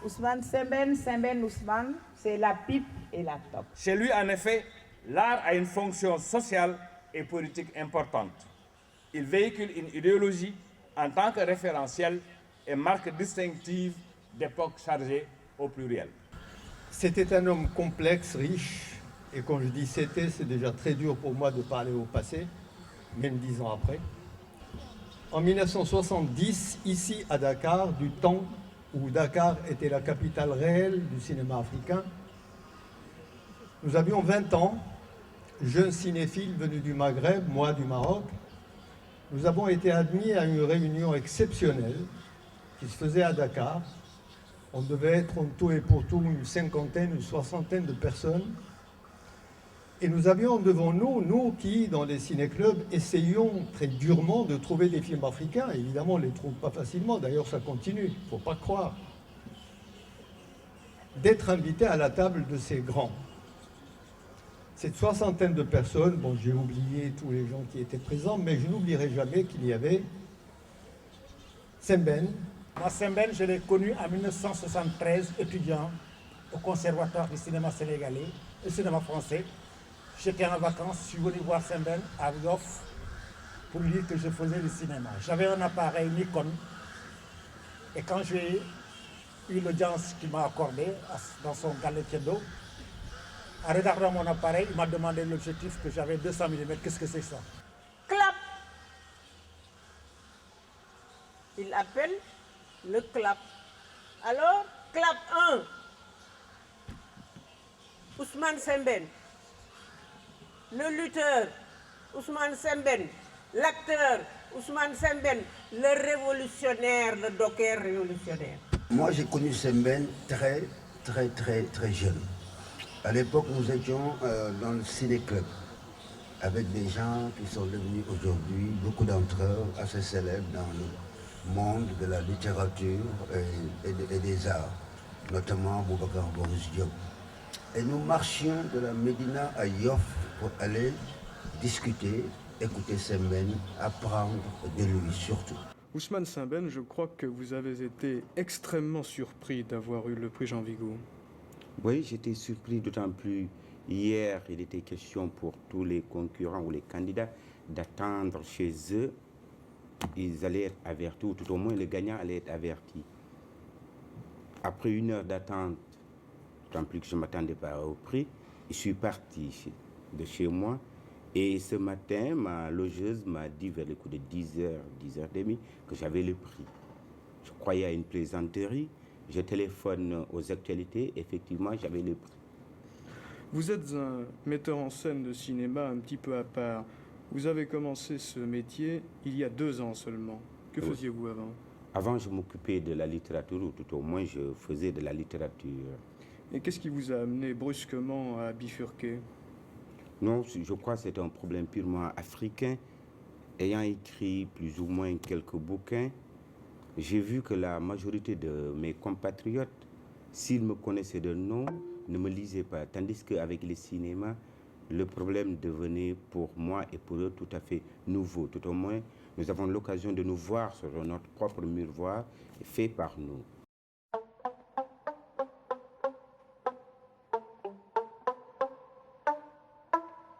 Ousmane Sembène Ousmane, c'est la pipe et la top. Chez lui, en effet, l'art a une fonction sociale et politique importante. Il véhicule une idéologie en tant que référentiel et marque distinctive d'époque chargée au pluriel. C'était un homme complexe, riche, et quand je dis c'était, c'est déjà très dur pour moi de parler au passé, même 10 ans après. En 1970, ici à Dakar, du temps où Dakar était la capitale réelle du cinéma africain, nous avions 20 ans, jeunes cinéphiles venus du Maghreb, moi du Maroc. Nous avons été admis à une réunion exceptionnelle qui se faisait à Dakar. On devait être en tout et pour tout une cinquantaine, une soixantaine de personnes. Et nous avions devant nous, nous qui, dans les ciné-clubs, essayions très durement de trouver des films africains. Évidemment, on ne les trouve pas facilement, d'ailleurs ça continue, il ne faut pas croire. D'être invité à la table de ces grands. Cette soixantaine de personnes, bon, j'ai oublié tous les gens qui étaient présents, mais je n'oublierai jamais qu'il y avait Sembène. Moi, Sembène, je l'ai connu en 1973, étudiant au Conservatoire du cinéma sénégalais, au cinéma français. J'étais en vacances, je suis venu voir Sembène à Yoff pour lui dire que je faisais du cinéma. J'avais un appareil Nikon et quand j'ai eu l'audience qu'il m'a accordée dans son galetier d'eau, en regardant mon appareil, il m'a demandé l'objectif que j'avais 200 mm. Qu'est-ce que c'est ça? Clap. Il appelle le clap. Alors, clap 1. Ousmane Sembène. Le lutteur, Ousmane Sembène. L'acteur, Ousmane Sembène. Le révolutionnaire, le docker révolutionnaire. Moi, j'ai connu Sembène très jeune. À l'époque, nous étions dans le ciné-club avec des gens qui sont devenus aujourd'hui, beaucoup d'entre eux, assez célèbres dans le monde de la littérature et des arts, notamment Boubacar Boris Diop. Et nous marchions de la Médina à Yoff pour aller discuter, écouter Sembène, apprendre de lui surtout. Ousmane Sembène, je crois que vous avez été extrêmement surpris d'avoir eu le prix Jean Vigo. Oui, j'étais surpris, d'autant plus hier, il était question pour tous les concurrents ou les candidats d'attendre chez eux. Ils allaient être avertis, ou tout au moins le gagnant allait être averti. Après 1 heure d'attente, d'autant plus que je ne m'attendais pas au prix, je suis parti de chez moi. Et ce matin, ma logeuse m'a dit vers les coups de 10h, 10h30 que j'avais le prix. Je croyais à une plaisanterie. Je téléphone aux actualités, effectivement, j'avais le prix. Vous êtes un metteur en scène de cinéma un petit peu à part. Vous avez commencé ce métier il y a 2 ans seulement. Que faisiez-vous avant? Avant, je m'occupais de la littérature, ou tout au moins, je faisais de la littérature. Et qu'est-ce qui vous a amené brusquement à bifurquer? Non, je crois que c'est un problème purement africain. Ayant écrit plus ou moins quelques bouquins, j'ai vu que la majorité de mes compatriotes, s'ils me connaissaient de nom, ne me lisaient pas. Tandis qu'avec les cinémas, le problème devenait pour moi et pour eux tout à fait nouveau. Tout au moins, nous avons l'occasion de nous voir sur notre propre miroir fait par nous.